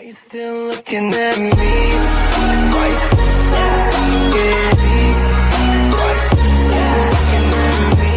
you still looking at me? Why you still looking at me? Why you still looking at me?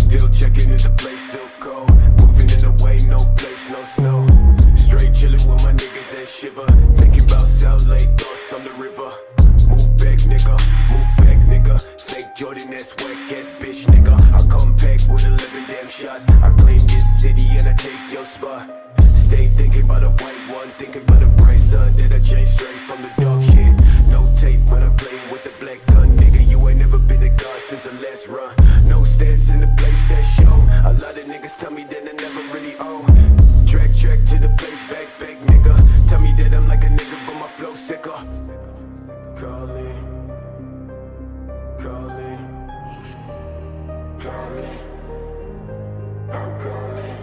Still checking if the place still cold. Moving in the way, no place, no snow. Straight chilling with my niggas that shiver. Thinking about South Lake, thoughts on the river. Move back, nigga. Fake Jordan, that's whack ass bitch, nigga. I come back with 11 damn shots. I claim this city and I take your spot. Stay thinking about a white one, thinking about a bright sun that I changed straight from the dog shit. No tape when I'm playing with the black gun, nigga. You ain't never been a god since the last run. No stance in the place that show. A lot of niggas tell me that I never really own. Track to the place, back, nigga. Tell me that I'm like a nigga, but my flow sicker. Calling. I'm calling.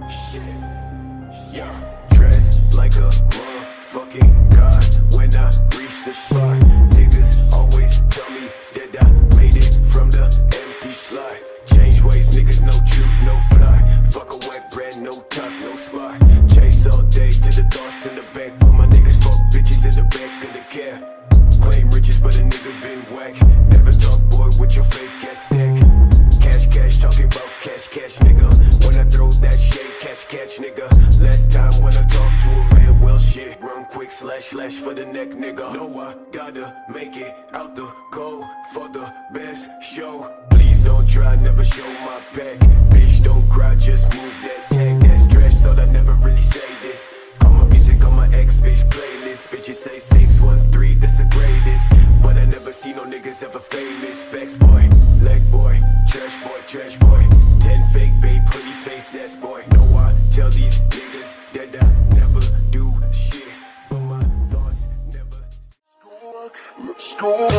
Shit. Yeah. Dressed like a motherfucking god when I reach the spot. Niggas always tell me that I made it from the empty slot. Change ways, niggas, no truth, no plot. Fuck a wet brand, no top, no spot. Chase all day to the thoughts in the back. But my niggas fuck bitches in the back of the cab. Claim riches, but a nigga been whack. Never talk, boy, with your fake ass stack. Cash, talking about cash, nigga. When I throw that shit, catch, nigga. Last time when I talked to a man, well shit. Run quick, slash for the neck, nigga. No, I gotta make it out the cold for the best show. Please don't try, never show my back. Bitch, don't cry, just move that tag. That's trash, thought I never really say this. All my music on my ex-bitch playlist. Bitches say 613, that's the greatest. But I never see no niggas ever famous. Facts, boy. Trash boy, 10 fake babe, pretty face ass boy. No, I tell these niggas that I never do shit, but my thoughts never. Let's go.